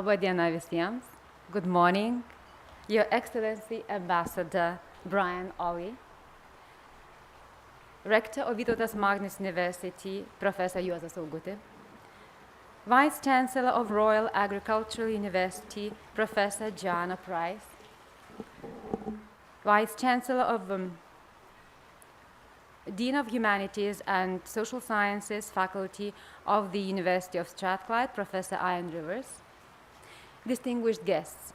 Laba diena visiems. Good morning. Your Excellency Ambassador Brian Ollie, Rector of Vytautas Magnus University, Professor Juozas Auguti, Vice Chancellor of Royal Agricultural University, Professor Joanna Price, Vice Chancellor of Dean of Humanities and Social Sciences Faculty of the University of Strathclyde, Professor Ian Rivers, distinguished guests.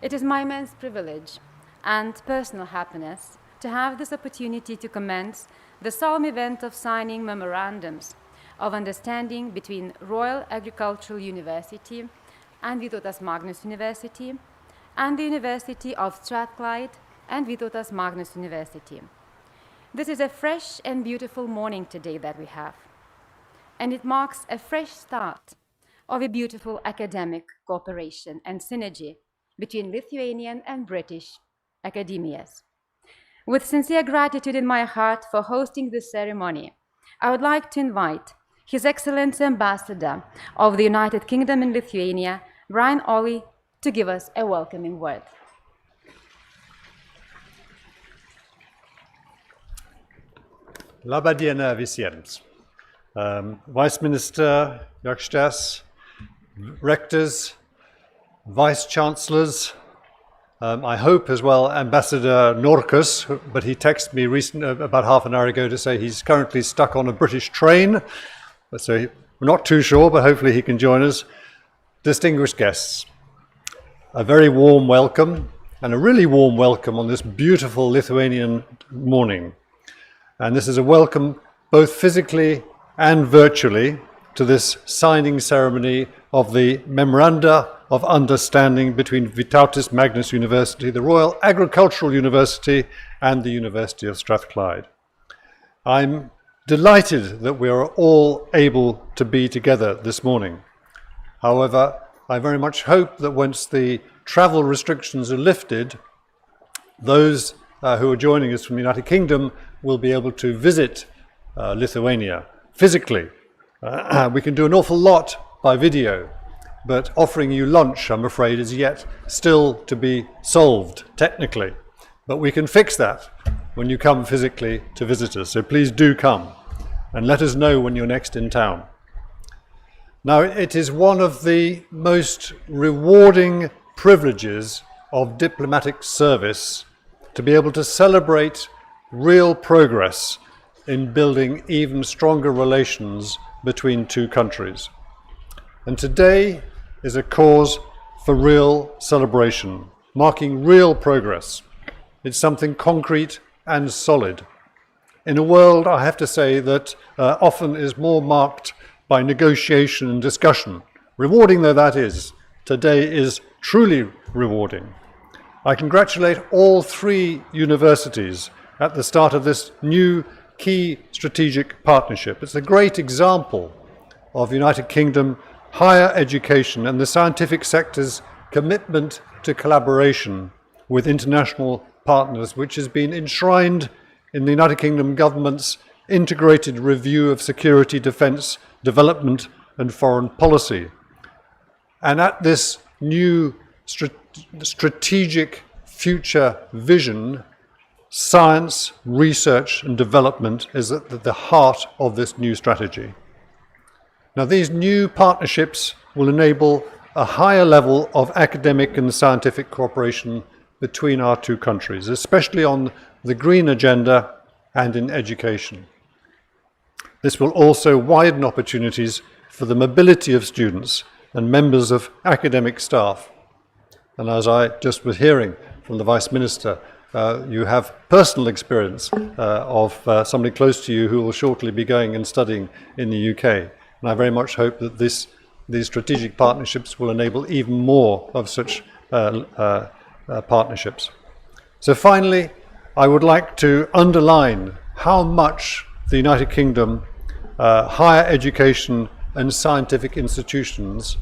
It is my immense privilege and personal happiness to have this opportunity to commence the solemn event of signing memorandums of understanding between Royal Agricultural University and Vytautas Magnus University and the University of Strathclyde and Vytautas Magnus University. This is a fresh and beautiful morning today that we have, and it marks a fresh start of a beautiful academic cooperation and synergy between Lithuanian and British academias. With sincere gratitude in my heart for hosting this ceremony, I would like to invite His Excellency Ambassador of the United Kingdom in Lithuania, Brian Ollie, to give us a welcoming word. Laba diena visiems. Vice Minister Jakštas, rectors, vice chancellors, I hope as well Ambassador Norkus, but he texted me about half an hour ago to say he's currently stuck on a British train, so we're not too sure, but hopefully he can join us. Distinguished guests, a very warm welcome, and a really warm welcome on this beautiful Lithuanian morning. And this is a welcome both physically and virtually to this signing ceremony of the Memoranda of Understanding between Vytautas Magnus University, the Royal Agricultural University, and the University of Strathclyde. I'm delighted that we are all able to be together this morning. However, I very much hope that once the travel restrictions are lifted, those who are joining us from the United Kingdom will be able to visit Lithuania physically. We can do an awful lot by video, but offering you lunch, I'm afraid, is yet still to be solved technically. But we can fix that when you come physically to visit us. So please do come and let us know when you're next in town. Now, it is one of the most rewarding privileges of diplomatic service to be able to celebrate real progress in building even stronger relations between two countries. And today is a cause for real celebration, marking real progress. It's something concrete and solid. In a world, I have to say, that often is more marked by negotiation and discussion, rewarding though that is, today is truly rewarding. I congratulate all three universities at the start of this new key strategic partnership. It's a great example of United Kingdom higher education and the scientific sector's commitment to collaboration with international partners, which has been enshrined in the United Kingdom government's integrated review of security, defence, development and foreign policy. And at this new strategic future vision, science, research and development is at the heart of this new strategy. Now, these new partnerships will enable a higher level of academic and scientific cooperation between our two countries, especially on the green agenda and in education. This will also widen opportunities for the mobility of students and members of academic staff. And as I just was hearing from the Vice Minister, you have personal experience of somebody close to you who will shortly be going and studying in the UK. And I very much hope that these strategic partnerships will enable even more of such partnerships. So finally, I would like to underline how much the United Kingdom higher education and scientific institutions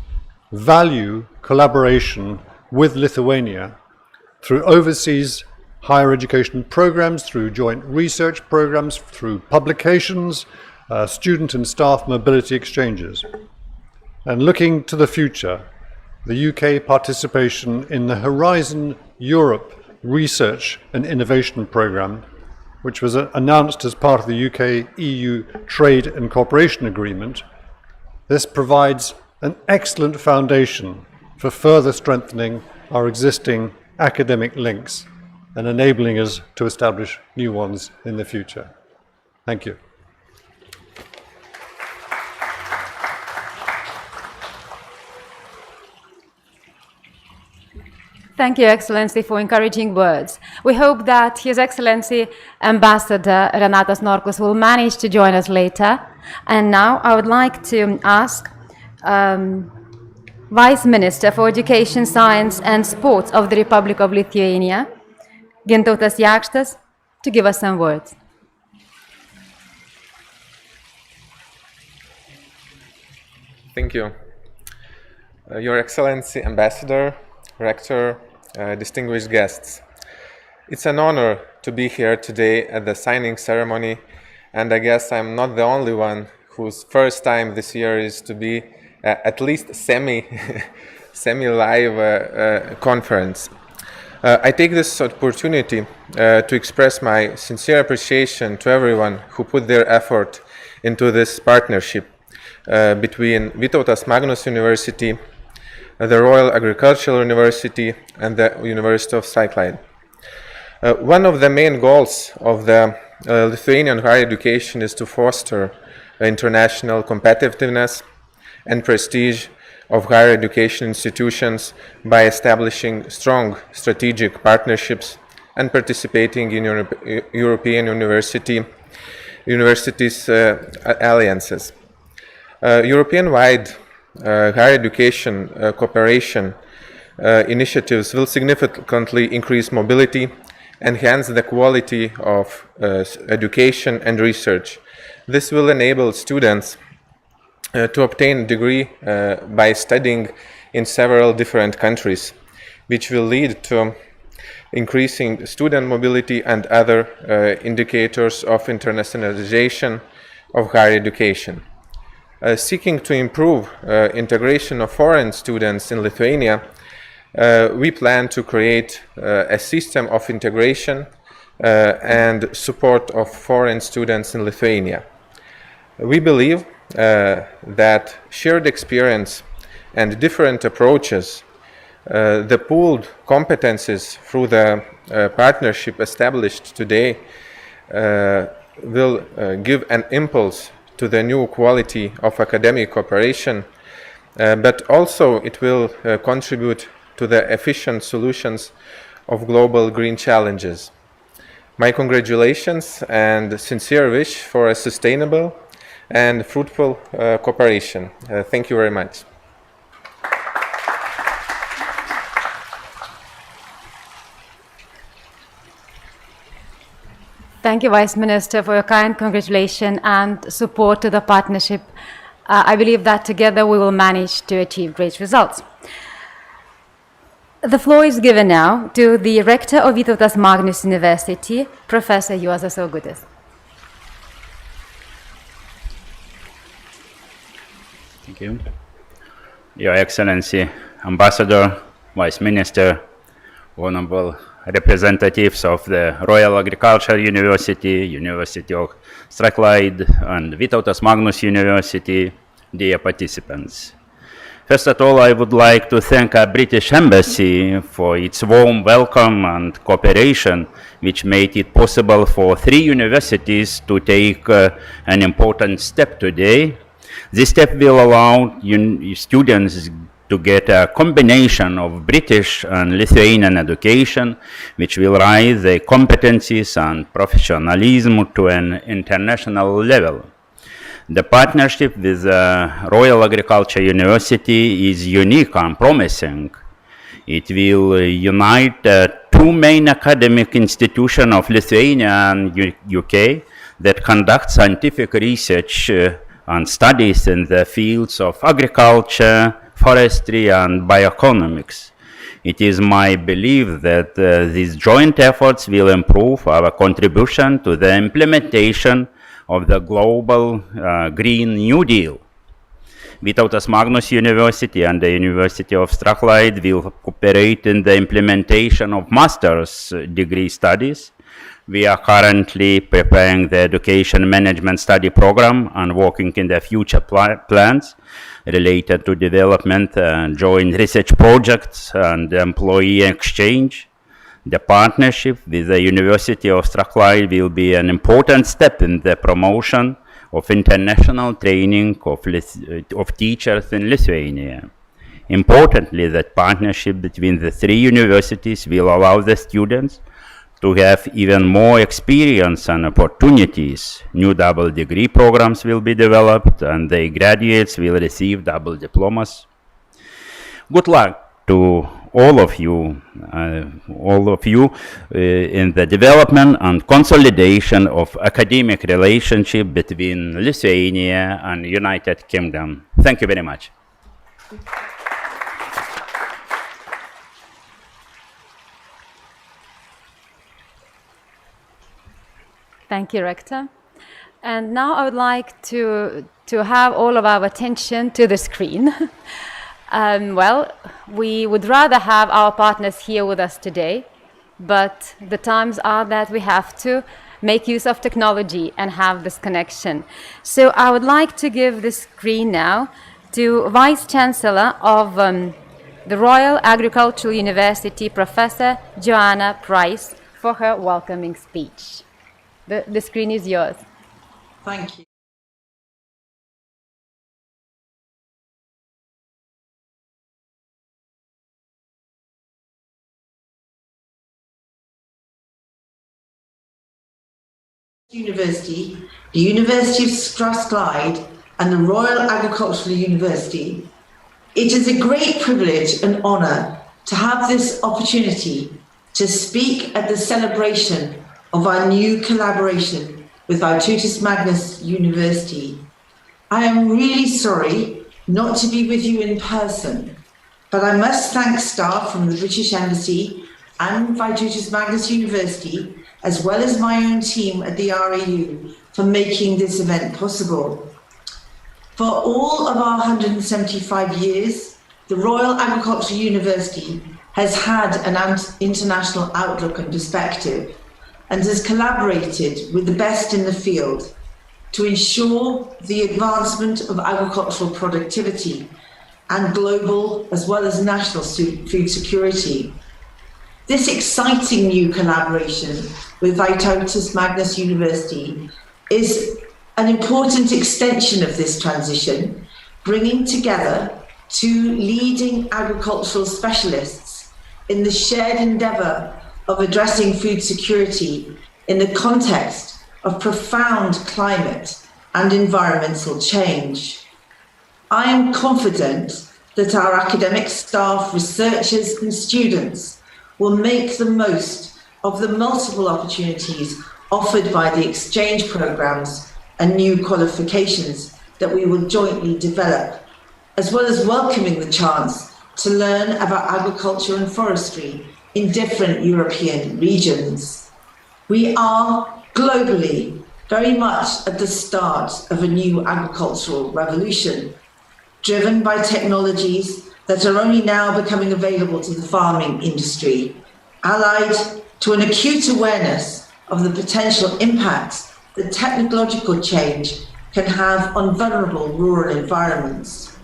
value collaboration with Lithuania through overseas higher education programs, through joint research programs, through publications, student and staff mobility exchanges. And looking to the future, the UK participation in the Horizon Europe Research and Innovation Programme, which was announced as part of the UK-EU Trade and Cooperation Agreement. This provides an excellent foundation for further strengthening our existing academic links and enabling us to establish new ones in the future. Thank you. Thank you, Excellency, for encouraging words. We hope that His Excellency Ambassador Renatas Norkus will manage to join us later. And now I would like to ask Vice Minister for Education, Science and Sports of the Republic of Lithuania, Vytautas Magnus, to give us some words. Thank you. Your Excellency, Ambassador, Rector, distinguished guests. It's an honor to be here today at the signing ceremony, and I guess I'm not the only one whose first time this year is to be at least semi-live conference. I take this opportunity to express my sincere appreciation to everyone who put their effort into this partnership between Vytautas Magnus University, the Royal Agricultural University, and the University of Strathclyde. One of the main goals of the Lithuanian higher education is to foster international competitiveness and prestige of higher education institutions by establishing strong strategic partnerships and participating in European universities alliances. European-wide higher education cooperation initiatives will significantly increase mobility, enhance the quality of education and research. This will enable students to obtain a degree by studying in several different countries, which will lead to increasing student mobility and other indicators of internationalization of higher education. Seeking to improve integration of foreign students in Lithuania, we plan to create a system of integration and support of foreign students in Lithuania. We believe that shared experience and different approaches, the pooled competences through the partnership established today will give an impulse to the new quality of academic cooperation, but also it will contribute to the efficient solutions of global green challenges. My congratulations and sincere wish for a sustainable and fruitful cooperation. Thank you very much. Thank you, Vice Minister, for your kind congratulations and support to the partnership. I believe that together we will manage to achieve great results. The floor is given now to the Rector of Vytautas Magnus University, Professor Juozas Augutis. Thank you. Your Excellency, Ambassador, Vice Minister, honorable representatives of the Royal Agricultural University, University of Strathclyde, and Vytautas Magnus University, dear participants. First of all, I would like to thank our British Embassy for its warm welcome and cooperation, which made it possible for 3 universities to take an important step today. This step will allow students to get a combination of British and Lithuanian education, which will raise their competencies and professionalism to an international level. The partnership with Royal Agricultural University is unique and promising. It will unite 2 main academic institutions of Lithuania and UK that conduct scientific research and studies in the fields of agriculture, forestry and bioeconomics. It is my belief that these joint efforts will improve our contribution to the implementation of the global Green New Deal. Vytautas Magnus University and the University of Strathclyde will cooperate in the implementation of master's degree studies. We are currently preparing the education management study program and working in the future plans related to development, joint research projects and employee exchange. The partnership with the University of Strathclyde will be an important step in the promotion of international training of teachers in Lithuania. Importantly, that partnership between the three universities will allow the students to have even more experience and opportunities. New double degree programs will be developed and the graduates will receive double diplomas. Good luck to all of you in the development and consolidation of academic relationship between Lithuania and United Kingdom. Thank you very much. Thank you, Rector. And now I would like to have all of our attention to the screen. Well, we would rather have our partners here with us today, but the times are that we have to make use of technology and have this connection. So I would like to give the screen now to Vice Chancellor of the Royal Agricultural University, Professor Joanna Price, for her welcoming speech. The screen is yours. Thank you. University, the University of Strathclyde and the Royal Agricultural University, it is a great privilege and honour to have this opportunity to speak at the celebration of our new collaboration with Vytautas Magnus University. I am really sorry not to be with you in person, but I must thank staff from the British Embassy and Vytautas Magnus University, as well as my own team at the RAU, for making this event possible. For all of our 175 years, the Royal Agricultural University has had an international outlook and perspective, and has collaborated with the best in the field to ensure the advancement of agricultural productivity and global as well as national food security. This exciting new collaboration with Vytautas Magnus University is an important extension of this transition, bringing together two leading agricultural specialists in the shared endeavour of addressing food security in the context of profound climate and environmental change. I am confident that our academic staff, researchers and students will make the most of the multiple opportunities offered by the exchange programmes and new qualifications that we will jointly develop, as well as welcoming the chance to learn about agriculture and forestry in different European regions. We are globally very much at the start of a new agricultural revolution, driven by technologies that are only now becoming available to the farming industry, allied to an acute awareness of the potential impacts that technological change can have on vulnerable rural environments.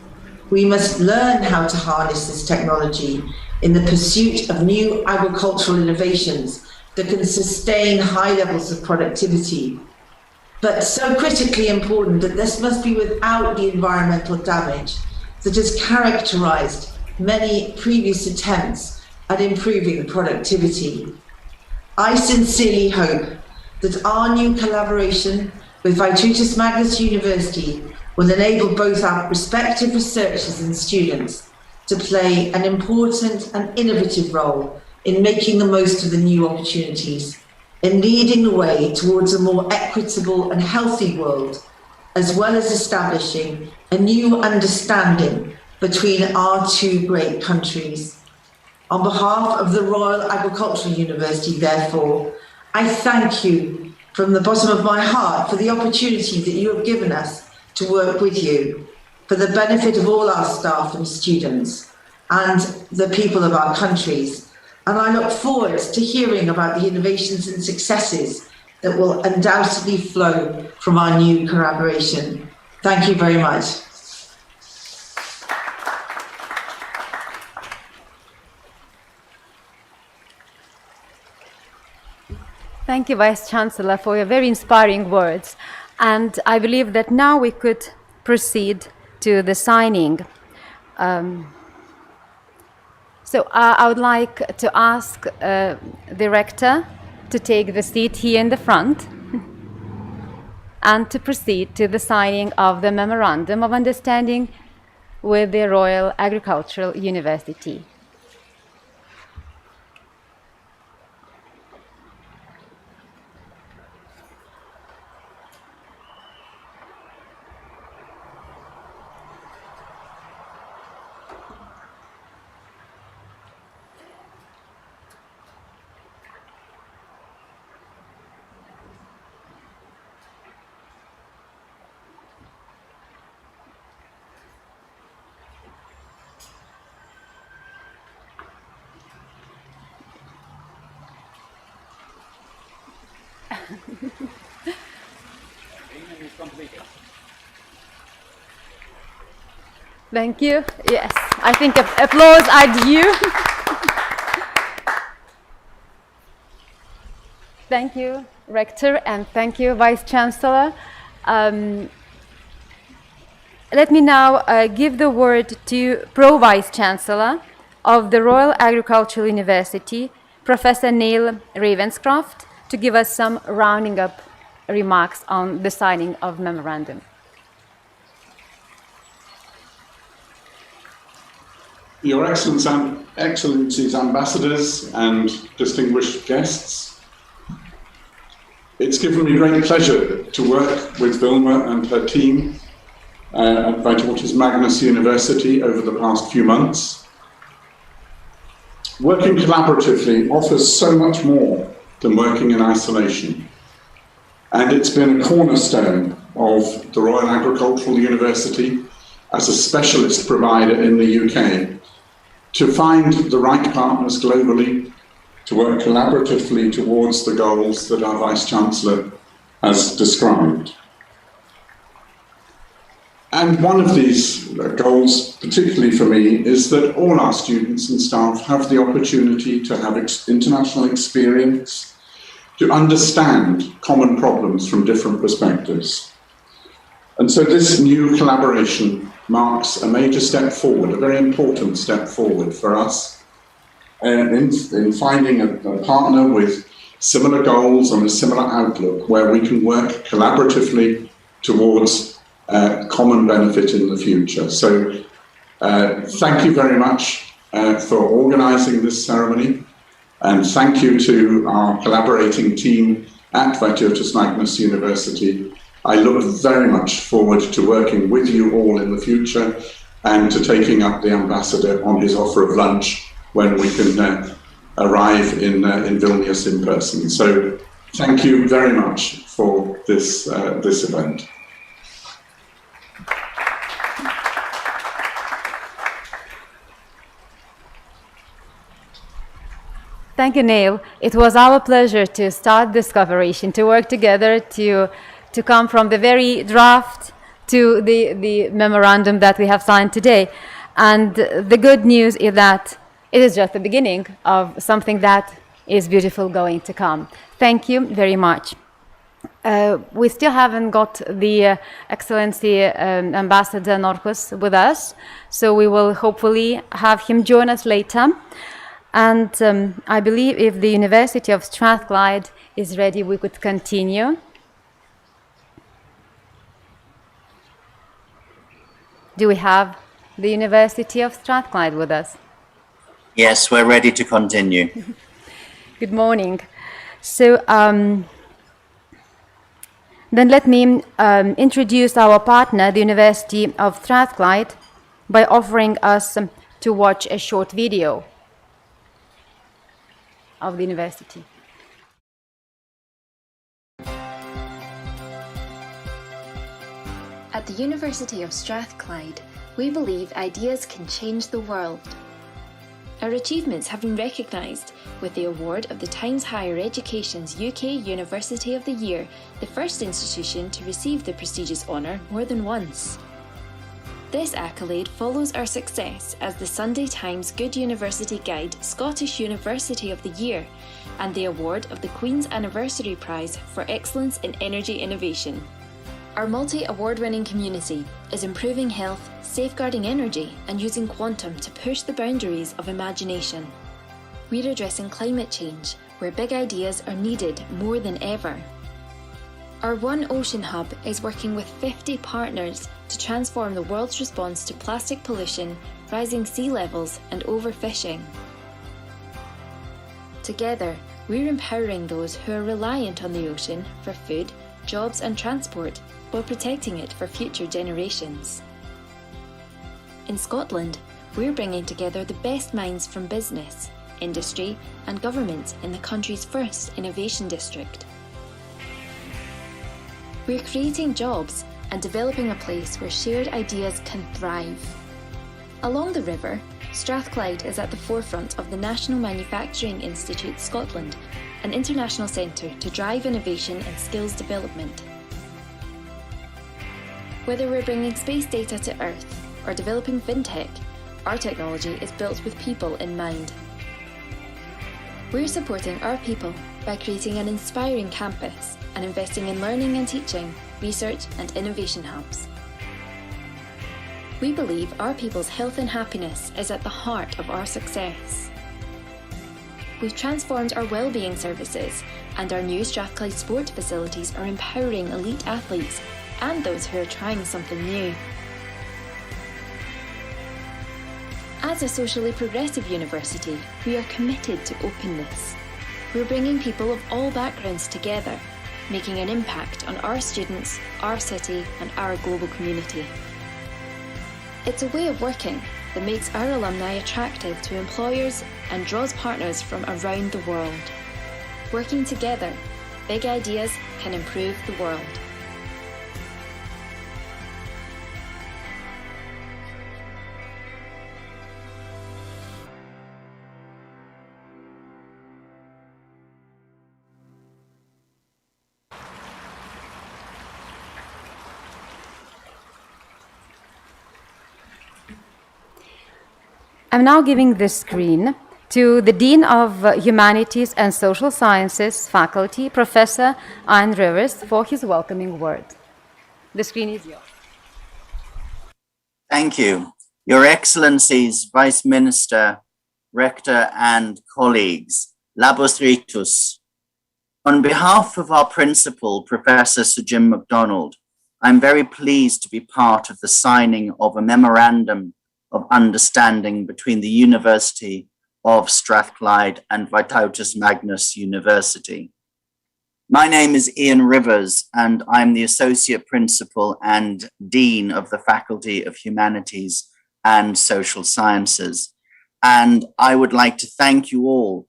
We must learn how to harness this technology in the pursuit of new agricultural innovations that can sustain high levels of productivity. But so critically important that this must be without the environmental damage that has characterized many previous attempts at improving productivity. I sincerely hope that our new collaboration with Vytautas Magnus University will enable both our respective researchers and students to play an important and innovative role in making the most of the new opportunities, in leading the way towards a more equitable and healthy world, as well as establishing a new understanding between our two great countries. On behalf of the Royal Agricultural University, therefore, I thank you from the bottom of my heart for the opportunity that you have given us to work with you. for the benefit of all our staff and students and the people of our countries. And I look forward to hearing about the innovations and successes that will undoubtedly flow from our new collaboration. Thank you very much. Thank you, Vice Chancellor, for your very inspiring words. And I believe that now we could proceed to the signing. So I would like to ask the rector to take the seat here in the front and to proceed to the signing of the Memorandum of Understanding with the Royal Agricultural University. Thank you. Yes, I think applause are due. Thank you, Rector, and thank you, Vice Chancellor. Let me now give the word to Pro-Vice Chancellor of the Royal Agricultural University, Professor Neil Ravenscroft, to give us some rounding up remarks on the signing of Memorandum. Your Excellencies, ambassadors and distinguished guests, it's given me great pleasure to work with Vilma and her team at Vytautas Magnus University over the past few months. Working collaboratively offers so much more than working in isolation, and it's been a cornerstone of the Royal Agricultural University as a specialist provider in the UK to find the right partners globally to work collaboratively towards the goals that our Vice-Chancellor has described. And one of these goals, particularly for me, is that all our students and staff have the opportunity to have international experience, to understand common problems from different perspectives. And so this new collaboration marks a major step forward, a very important step forward for us in finding a partner with similar goals and a similar outlook where we can work collaboratively towards common benefit in the future. So thank you very much for organising this ceremony, and thank you to our collaborating team at Vytautas Magnus University. I look very much forward to working with you all in the future and to taking up the ambassador on his offer of lunch when we can arrive in Vilnius in person. So thank you very much for this event. Thank you, Neil. It was our pleasure to start this collaboration, to work together, to come from the very draft to the memorandum that we have signed today. And the good news is that it is just the beginning of something that is beautiful going to come. Thank you very much. We still haven't got the Excellency Ambassador Norkus with us, so we will hopefully have him join us later. And I believe if the University of Strathclyde is ready, we could continue. Do we have the University of Strathclyde with us? Yes, we're ready to continue. Good morning. So then let me introduce our partner, the University of Strathclyde, by offering us to watch a short video of the university. At At the University of Strathclyde, we believe ideas can change the world. Our achievements have been recognised with the award of the Times Higher Education's UK University of the Year, the first institution to receive the prestigious honour more than once. This accolade follows our success as the Sunday Times Good University Guide Scottish University of the Year and the award of the Queen's Anniversary Prize for Excellence in Energy Innovation. Our multi-award-winning community is improving health, safeguarding energy and using quantum to push the boundaries of imagination. We're addressing climate change, where big ideas are needed more than ever. Our One Ocean Hub is working with 50 partners to transform the world's response to plastic pollution, rising sea levels and overfishing. Together, we're empowering those who are reliant on the ocean for food, jobs and transport, while protecting it for future generations. In Scotland, we're bringing together the best minds from business, industry and government in the country's first innovation district. We're creating jobs and developing a place where shared ideas can thrive. Along the river, Strathclyde is at the forefront of the National Manufacturing Institute Scotland, an international centre to drive innovation and skills development. Whether we're bringing space data to Earth or developing fintech, our technology is built with people in mind. We're supporting our people by creating an inspiring campus and investing in learning and teaching, research and innovation hubs. We believe our people's health and happiness is at the heart of our success. We've transformed our wellbeing services, and our new Strathclyde sport facilities are empowering elite athletes and those who are trying something new. As a socially progressive university, we are committed to openness. We're bringing people of all backgrounds together, making an impact on our students, our city, and our global community. It's a way of working that makes our alumni attractive to employers and draws partners from around the world. Working together, big ideas can improve the world. I'm now giving this screen to the Dean of Humanities and Social Sciences faculty, Professor Ian Rivers, for his welcoming word. The screen is yours. Thank you. Your Excellencies, Vice Minister, Rector and colleagues, Labos Ritus. On behalf of our principal, Professor Sir Jim MacDonald, I'm very pleased to be part of the signing of a Memorandum of Understanding between the University of Strathclyde and Vytautas Magnus University. My name is Ian Rivers, and I'm the Associate Principal and Dean of the Faculty of Humanities and Social Sciences. And I would like to thank you all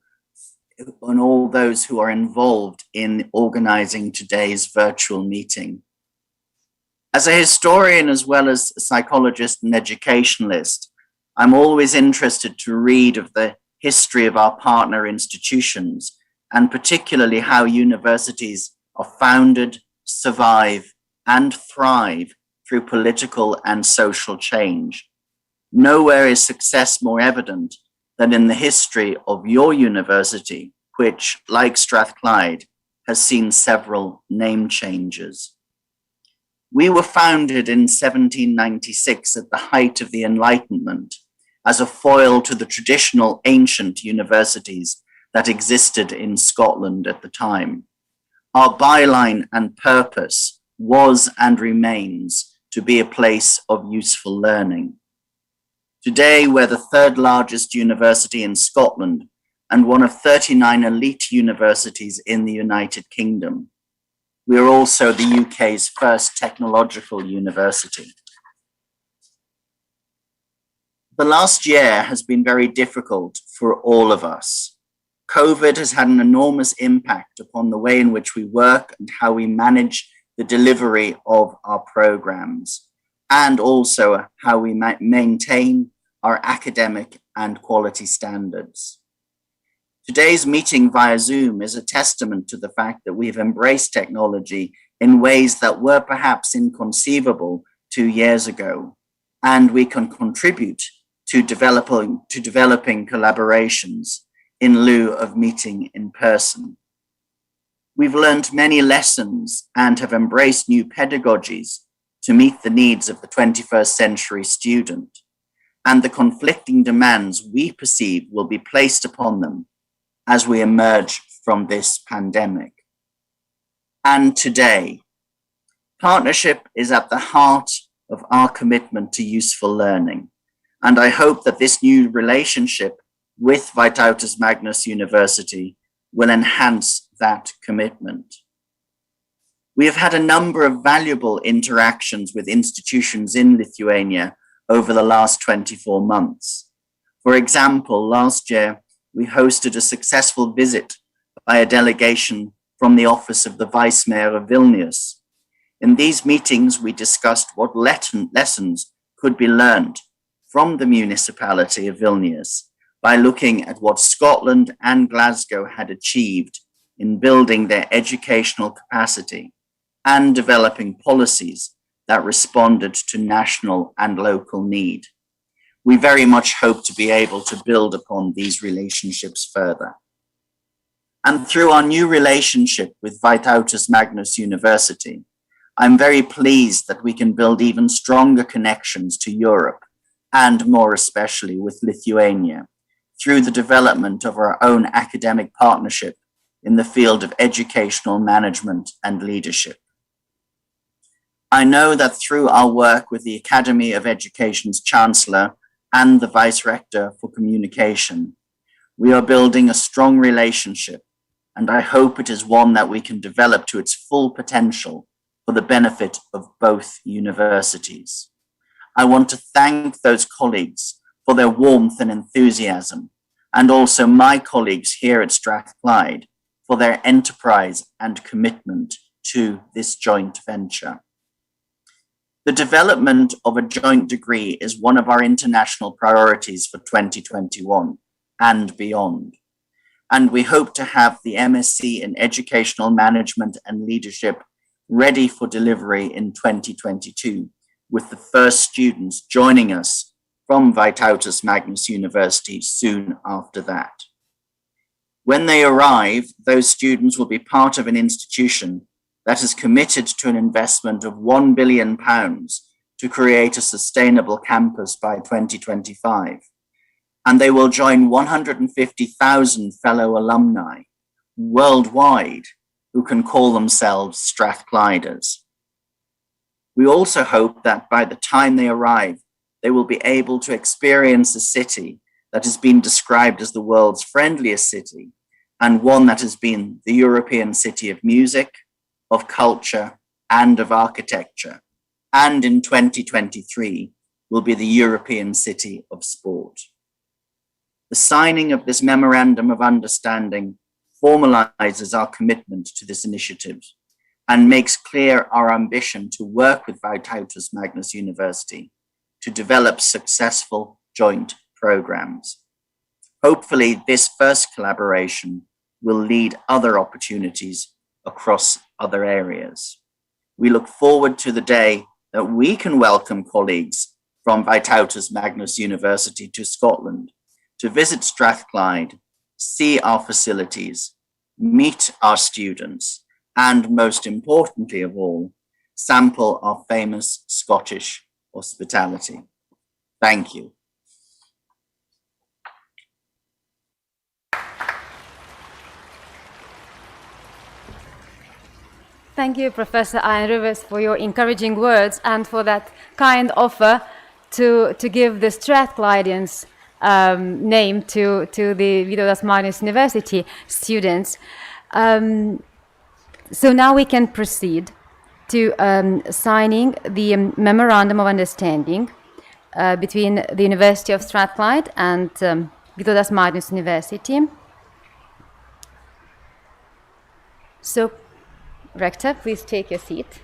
and all those who are involved in organizing today's virtual meeting. As a historian, as well as a psychologist and educationalist, I'm always interested to read of the history of our partner institutions, and particularly how universities are founded, survive, and thrive through political and social change. Nowhere is success more evident than in the history of your university, which, like Strathclyde, has seen several name changes. We were founded in 1796 at the height of the Enlightenment as a foil to the traditional ancient universities that existed in Scotland at the time. Our byline and purpose was and remains to be a place of useful learning. Today, we're the third largest university in Scotland and one of 39 elite universities in the United Kingdom. We are also the UK's first technological university. The last year has been very difficult for all of us. COVID has had an enormous impact upon the way in which we work and how we manage the delivery of our programs. and also how we might maintain our academic and quality standards. Today's meeting via Zoom is a testament to the fact that we've embraced technology in ways that were perhaps inconceivable 2 years ago, and we can contribute to developing collaborations in lieu of meeting in person. We've learned many lessons and have embraced new pedagogies to meet the needs of the 21st century student and the conflicting demands we perceive will be placed upon them as we emerge from this pandemic. And today, partnership is at the heart of our commitment to useful learning. And I hope that this new relationship with Vytautas Magnus University will enhance that commitment. We have had a number of valuable interactions with institutions in Lithuania over the last 24 months. For example, last year, we hosted a successful visit by a delegation from the office of the Vice Mayor of Vilnius. In these meetings, we discussed what lessons could be learned from the municipality of Vilnius by looking at what Scotland and Glasgow had achieved in building their educational capacity and developing policies that responded to national and local need. We very much hope to be able to build upon these relationships further. And through our new relationship with Vytautas Magnus University, I'm very pleased that we can build even stronger connections to Europe, and more especially with Lithuania, through the development of our own academic partnership in the field of educational management and leadership. I know that through our work with the Academy of Education's Chancellor and the Vice Rector for Communication, we are building a strong relationship, and I hope it is one that we can develop to its full potential for the benefit of both universities. I want to thank those colleagues for their warmth and enthusiasm, and also my colleagues here at Strathclyde for their enterprise and commitment to this joint venture. The development of a joint degree is one of our international priorities for 2021 and beyond. And we hope to have the MSc in Educational Management and Leadership ready for delivery in 2022, with the first students joining us from Vytautas Magnus University soon after that. When they arrive, those students will be part of an institution that is committed to an investment of £1 billion to create a sustainable campus by 2025. And they will join 150,000 fellow alumni worldwide who can call themselves Strathclyders. We also hope that by the time they arrive, they will be able to experience a city that has been described as the world's friendliest city, and one that has been the European city of music, of culture, and of architecture, and in 2023 will be the European city of sport. The signing of this Memorandum of Understanding formalizes our commitment to this initiative and makes clear our ambition to work with Vytautas Magnus University to develop successful joint programs. Hopefully, this first collaboration will lead other opportunities across other areas. We look forward to the day that we can welcome colleagues from Vytautas Magnus University to Scotland to visit Strathclyde, see our facilities, meet our students, and most importantly of all, sample our famous Scottish hospitality. Thank you. Thank you, Professor Ian Rivers, for your encouraging words and for that kind offer to give the Strathclydians name to the Vytautas Magnus University students. So now we can proceed to signing the Memorandum of Understanding between the University of Strathclyde and Vytautas Magnus University. So, Rector, please take your seat.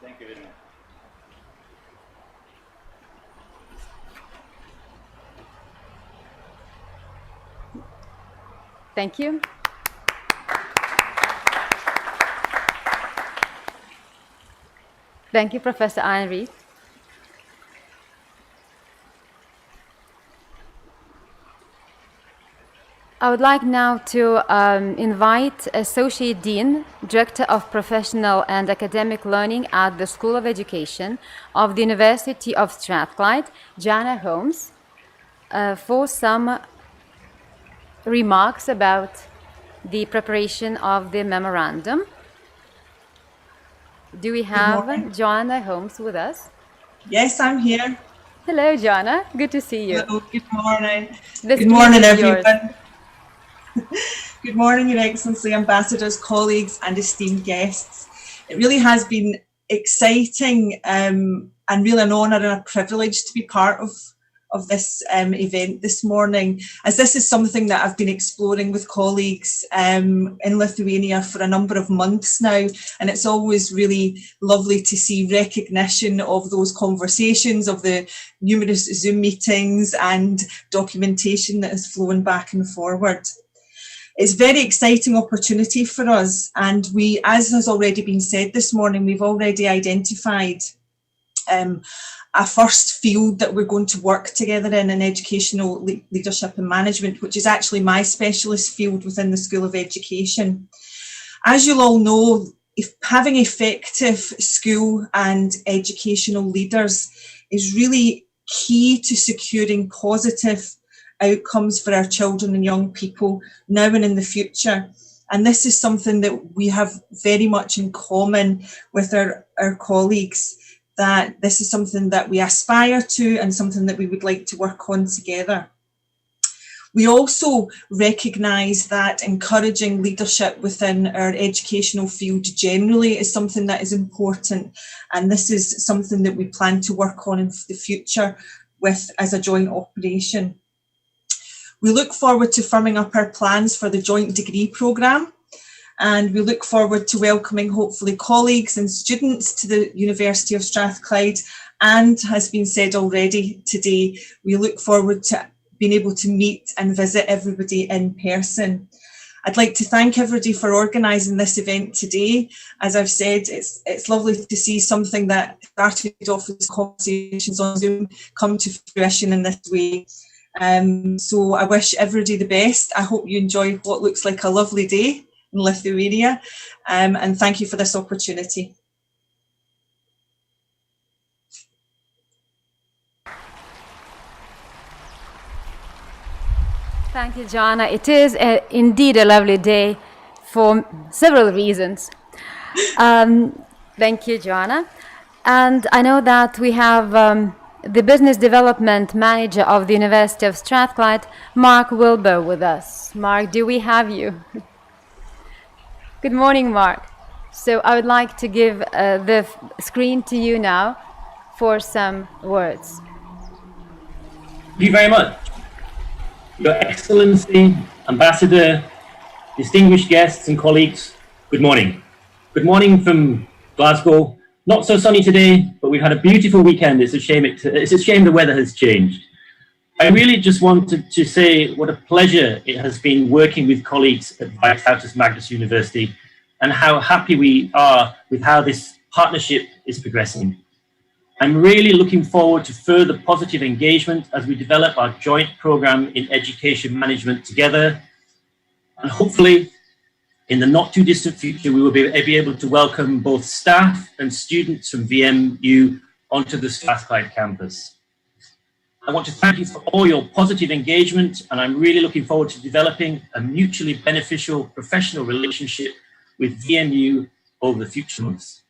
Thank you very much. Thank you. Thank you, Professor Einrich. I would like now to invite Associate Dean, Director of Professional and Academic Learning at the School of Education of the University of Strathclyde, Joanna Holmes, for some remarks about the preparation of the memorandum. Do we have Joanna Holmes with us? Yes, I'm here. Hello, Joanna. Good to see you. Hello, good morning. The Good morning, screen is yours. everyone. Good morning, Your Excellency, ambassadors, colleagues, and esteemed guests. It really has been exciting and really an honour and a privilege to be part of this event this morning, as this is something that I've been exploring with colleagues in Lithuania for a number of months now, and it's always really lovely to see recognition of those conversations, of the numerous Zoom meetings and documentation that has flown back and forward. It's a very exciting opportunity for us, and we, as has already been said this morning, we've already identified a first field that we're going to work together in educational leadership and management, which is actually my specialist field within the School of Education. As you'll all know, having effective school and educational leaders is really key to securing positive outcomes for our children and young people now and in the future. And this is something that we have very much in common with our colleagues, that this is something that we aspire to and something that we would like to work on together. We also recognise that encouraging leadership within our educational field generally is something that is important, and this is something that we plan to work on in the future as a joint operation. We look forward to firming up our plans for the joint degree programme, and we look forward to welcoming hopefully colleagues and students to the University of Strathclyde, and has been said already today, we look forward to being able to meet and visit everybody in person. I'd like to thank everybody for organising this event today. As I've said, it's lovely to see something that started off as conversations on Zoom come to fruition in this way. So I wish everybody the best. I hope you enjoy what looks like a lovely day in Lithuania, and thank you for this opportunity. Thank you, Joanna. It is indeed a lovely day for several reasons. Thank you, Joanna. And I know that we have the Business Development Manager of the University of Strathclyde, Mark Wilbur, with us. Mark, do we have you? Good morning, Mark. So I would like to give the screen to you now for some words. Thank you very much. Your Excellency, Ambassador, distinguished guests and colleagues, good morning. Good morning from Glasgow. Not so sunny today, but we've had a beautiful weekend. It's a shame the weather has changed. I really just wanted to say what a pleasure it has been working with colleagues at Vytautas Magnus University, and how happy we are with how this partnership is progressing. I'm really looking forward to further positive engagement as we develop our joint programme in education management together. And hopefully, in the not too distant future, we will be able to welcome both staff and students from VMU onto the Strathclyde campus. I want to thank you for all your positive engagement, and I'm really looking forward to developing a mutually beneficial professional relationship with VMU over the future months.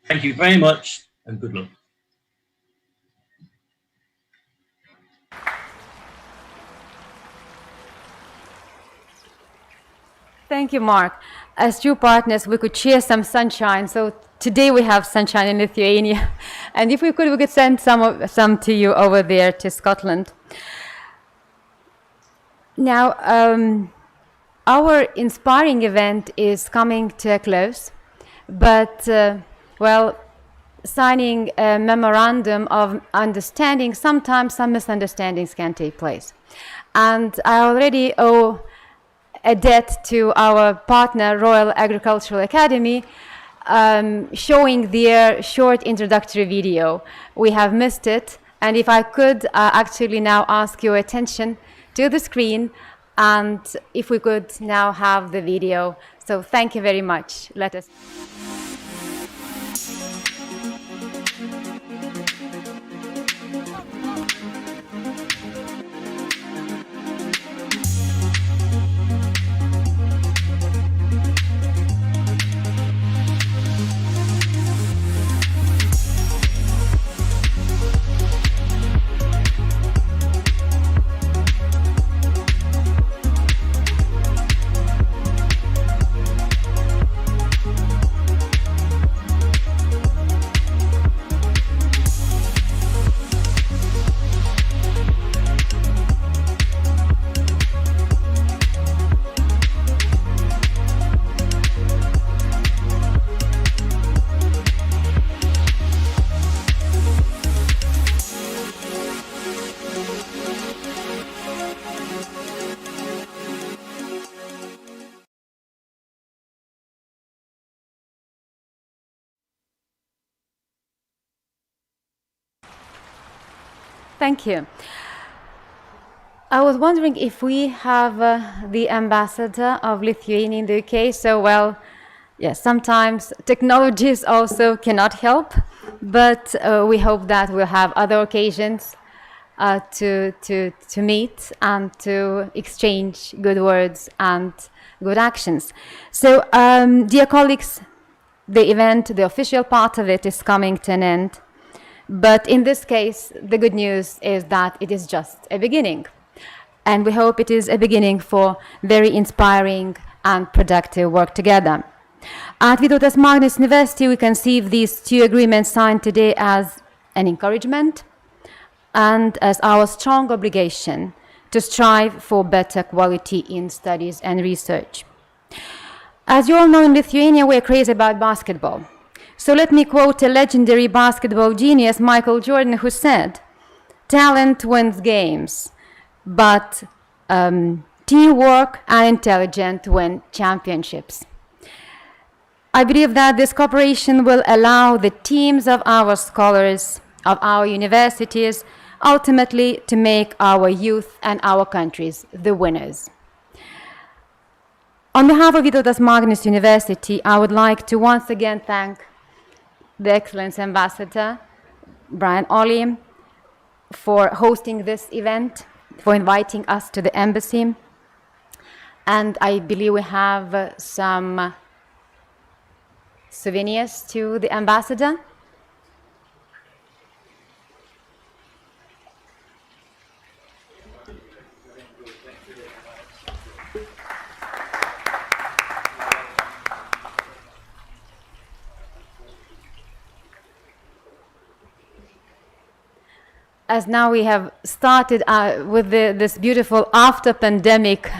Thank you very much, and good luck. Thank you, Mark. as true partners, we could share some sunshine. So today we have sunshine in Lithuania, and if we could send some to you over there to Scotland. Now, our inspiring event is coming to a close, but well, signing a memorandum of understanding, sometimes some misunderstandings can take place. And I already owe a debt to our partner, Royal Agricultural Academy, showing their short introductory video. We have missed it, and if I could actually now ask your attention to the screen, and if we could now have the video. So thank you very much. Let us. Thank you. I was wondering if we have the ambassador of Lithuania in the UK. So, well, yes, sometimes technologies also cannot help, but we hope that we'll have other occasions to meet and to exchange good words and good actions. So, dear colleagues, the event, the official part of it is coming to an end. But in this case, the good news is that it is just a beginning. And we hope it is a beginning for very inspiring and productive work together. At Vytautas Magnus University, we conceive these two agreements signed today as an encouragement and as our strong obligation to strive for better quality in studies and research. As you all know, in Lithuania, we're crazy about basketball. So let me quote a legendary basketball genius, Michael Jordan, who said, "Talent wins games, but teamwork and intelligence win championships." I believe that this cooperation will allow the teams of our scholars, of our universities, ultimately to make our youth and our countries the winners. On behalf of Vytautas Magnus University, I would like to once again thank the Excellence Ambassador, Brian Ollie, for hosting this event, for inviting us to the embassy. And I believe we have some souvenirs to the ambassador. As now we have started with this beautiful after-pandemic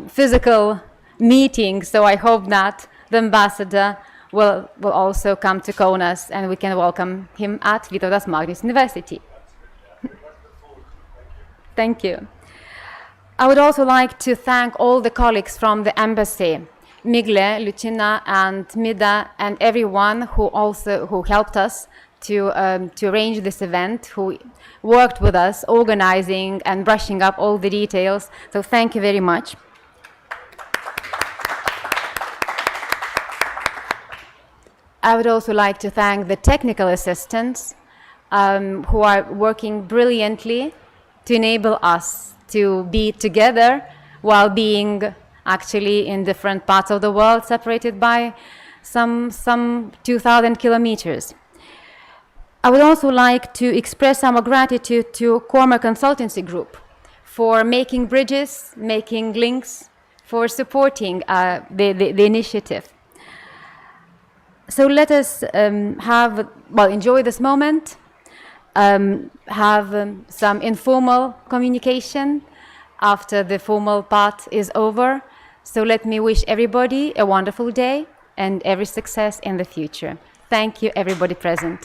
physical meeting, so I hope that the ambassador will also come to Kaunas and we can welcome him at Vytautas Magnus University. Thank you. I would also like to thank all the colleagues from the embassy, Migle, Lucina, and Mida, and everyone who helped us to arrange this event, who worked with us, organizing and brushing up all the details. So thank you very much. I would also like to thank the technical assistants who are working brilliantly to enable us to be together while being actually in different parts of the world, separated by some 2,000 kilometers. I would also like to express our gratitude to Cormer Consultancy Group for making bridges, making links for supporting the initiative. So let us enjoy this moment, have some informal communication after the formal part is over. So let me wish everybody a wonderful day and every success in the future. Thank you, everybody present.